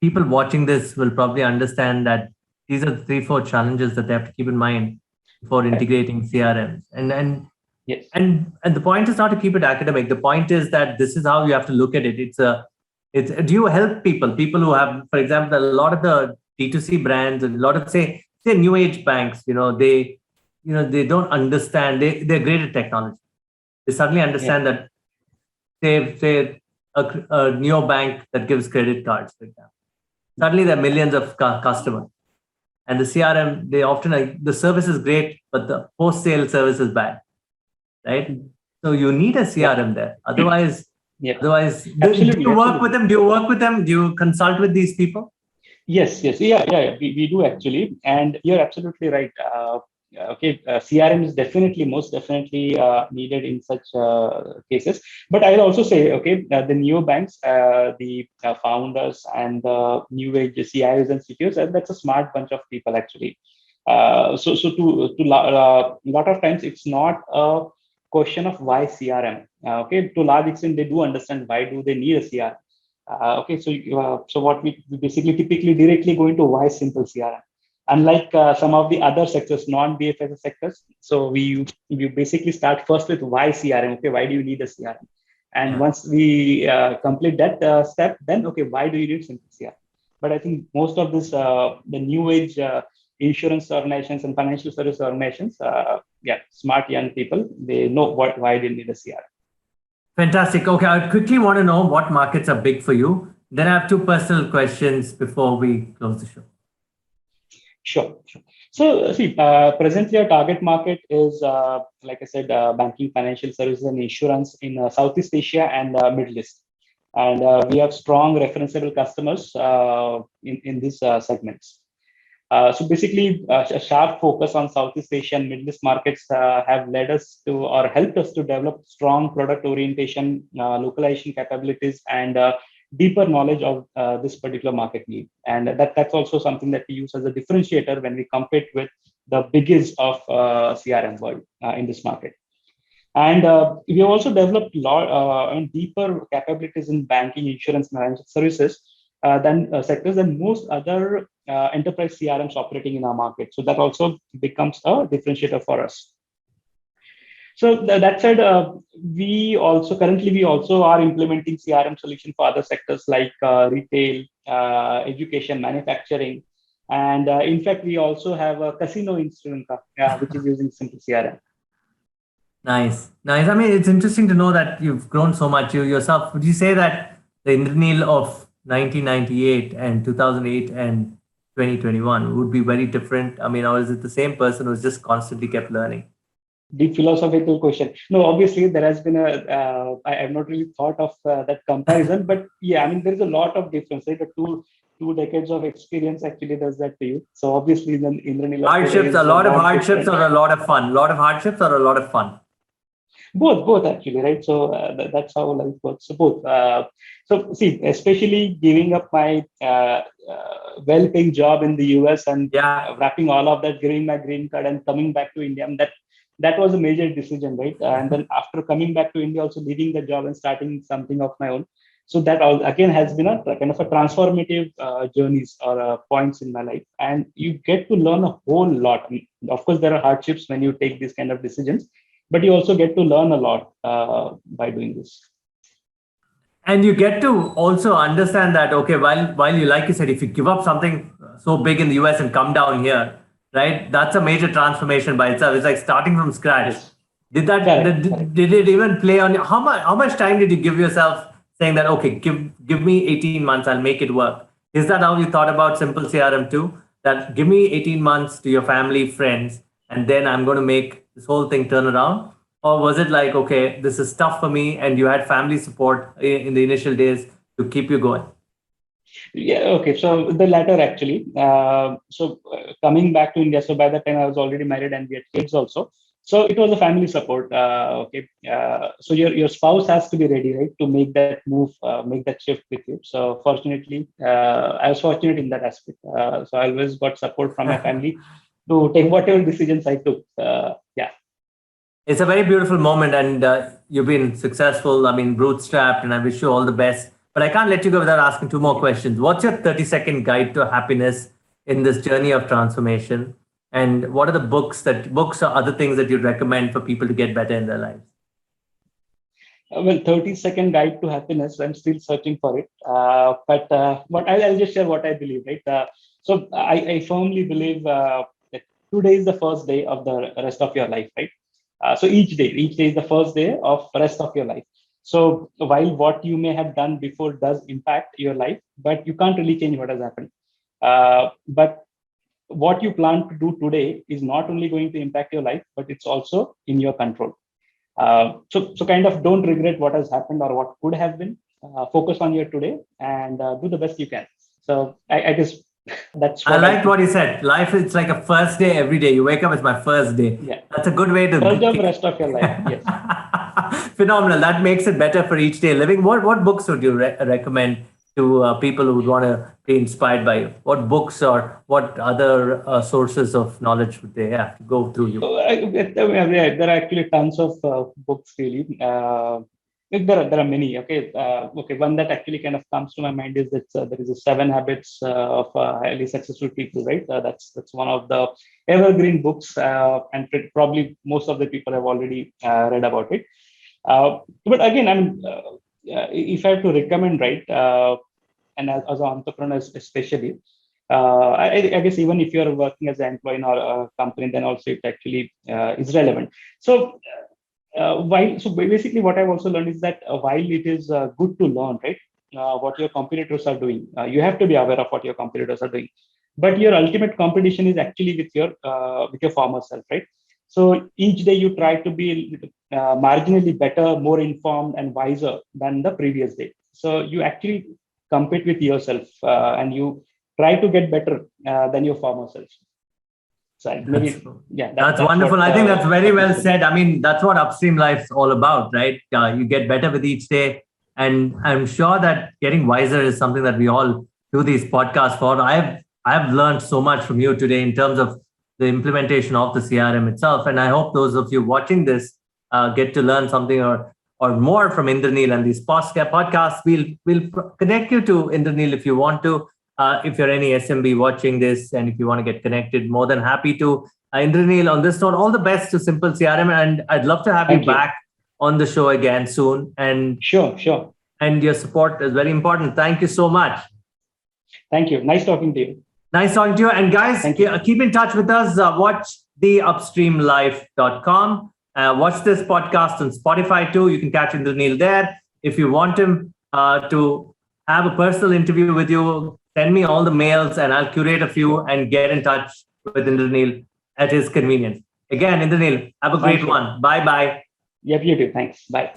people watching this will probably understand that these are the 3-4 challenges that they have to keep in mind before integrating CRMs. And yes, and the point is not to keep it academic. The point is that this is how you have to look at it. Do you help people who have, for example, a lot of the D2C brands, a lot of say new age banks, they don't understand. They're great at technology. They suddenly understand that say a neobank that gives credit cards, for example. Suddenly there are millions of customers, and the CRM, they often the service is great, but the post sale service is bad, right? So you need a CRM there. Otherwise, do you work with them? Do you consult with these people? Yes. Yeah. We do actually, and you're absolutely right. Okay, CRM is most definitely needed in such cases. But I'll also say, okay, the neobanks, the founders and the new age CIOs and CTOs, that's a smart bunch of people actually. So to lot of times it's not a question of why CRM. Okay, to a large extent they do understand why do they need a CRM. Okay, so what we basically typically directly go into why simple CRM. Unlike some of the other sectors, non-BFSI sectors, so we basically start first with why CRM. Okay, why do you need a CRM? And once we complete that step, then okay, why do you need simple CRM? But I think most of this, the new age insurance organizations and financial service organizations, smart young people, they know why they need a CRM. Fantastic. Okay, I quickly want to know what markets are big for you. Then I have 2 personal questions before we close the show. Sure, sure. So, see, presently our target market is, like I said, banking, financial services, and insurance in Southeast Asia and Middle East. And we have strong referenceable customers in these segments. So basically, a sharp focus on Southeast Asia and Middle East markets have led us to or helped us to develop strong product orientation, localization capabilities, and deeper knowledge of this particular market need. And that's also something that we use as a differentiator when we compete with the biggest of CRM world in this market. And we have also developed deeper capabilities in banking, insurance, and financial services than sectors than most other enterprise CRMs operating in our market. So that also becomes a differentiator for us. So that said, we also are implementing CRM solution for other sectors like retail, education, manufacturing, and in fact, we also have a casino in Sri Lanka, which is using Simple CRM. Nice, nice. I mean, it's interesting to know that you've grown so much. You yourself, would you say that the Indranil of 1998 and 2008 and 2021 would be very different? I mean, or is it the same person who's just constantly kept learning? Deep philosophical question. No, obviously there has been I have not really thought of that comparison, but yeah, I mean there is a lot of difference. Right? Two decades of experience actually does that to you. So obviously, then Indranil hardships, a lot of hardships, or a lot of fun. A lot of hardships or a lot of fun. Both actually, right? So that's how life works. So both. So see, especially giving up my well-paying job in the US and wrapping all of that, getting my green card and coming back to India. And that was a major decision, right? And then after coming back to India, also leaving the job and starting something of my own. So that again has been a kind of a transformative journeys or points in my life, and you get to learn a whole lot. Of course, there are hardships when you take these kind of decisions, but you also get to learn a lot by doing this. And you get to also understand that, okay, while you, like you said, if you give up something so big in the US and come down here, right, that's a major transformation by itself. It's like starting from scratch. Did did it even play on how much time did you give yourself saying that, okay, give me 18 months, I'll make it work? Is that how you thought about Simple CRM too? That give me 18 months to your family, friends, and then I'm going to make this whole thing turn around? Or was it like, okay, this is tough for me, and you had family support in the initial days to keep you going? Yeah, okay. So the latter actually. Coming back to India, so by that time I was already married and we had kids also. So it was a family support. So your spouse has to be ready, right, to make that move, make that shift with you. So fortunately, I was fortunate in that aspect. So I always got support from my family to take whatever decisions I took. Yeah. It's a very beautiful moment, and you've been successful. I mean, bootstrapped, and I wish you all the best. But I can't let you go without asking two more questions. What's your 30-second guide to happiness in this journey of transformation? And what are the books or other things that you'd recommend for people to get better in their lives? Well, 30-second guide to happiness. I'm still searching for it. But what I'll just share what I believe, right? So I firmly believe that today is the first day of the rest of your life, right? So each day is the first day of the rest of your life. So while what you may have done before does impact your life, but you can't really change what has happened. But what you plan to do today is not only going to impact your life, but it's also in your control. So kind of don't regret what has happened or what could have been. Focus on your today and do the best you can. So I guess that's what I liked what you said. Life is like a first day every day. You wake up, it's my first day. Yeah. That's a good way to first of the rest of your life. Yes. Phenomenal. That makes it better for each day living. What books would you recommend to people who would want to be inspired by you? What books or what other sources of knowledge would they have to go through you? There are actually tons of books really. There are many. Okay. One that actually kind of comes to my mind is that there is a 7 Habits of Highly Successful People. Right. That's one of the evergreen books, and probably most of the people have already read about it. But again, I mean, if I have to recommend, right, and as an entrepreneur especially, I guess even if you're working as an employee in a company, then also it actually is relevant. So basically what I've also learned is that while it is good to learn, right, what your competitors are doing, you have to be aware of what your competitors are doing. but your ultimate competition is actually with your former self, right? So each day you try to be marginally better, more informed, and wiser than the previous day. So you actually compete with yourself, and you try to get better than your former self. So maybe, yeah, that's wonderful. I think that's very well said. I mean, that's what upstream life's all about, right? You get better with each day, and I'm sure that getting wiser is something that we all do these podcasts for. I've learned so much from you today in terms of the implementation of the CRM itself, and I hope those of you watching this get to learn something or more from Indraneel and these podcasts. We'll connect you to Indraneel if you want to. If you're any SMB watching this and if you want to get connected, more than happy to. Indraneel, on this note, all the best to Simple CRM, and I'd love to have you back on the show again soon. And sure. And your support is very important. Thank you so much. Thank you. Nice talking to you. Nice talking to you. And guys, keep in touch with us. Watch theupstreamlife.com. Watch this podcast on Spotify too. You can catch Indraneel there. If you want him to have a personal interview with you, send me all the mails and I'll curate a few and get in touch with Indraneel at his convenience. Again, Indraneel, have a great one. Bye-bye. Yep, you too. Thanks. Bye.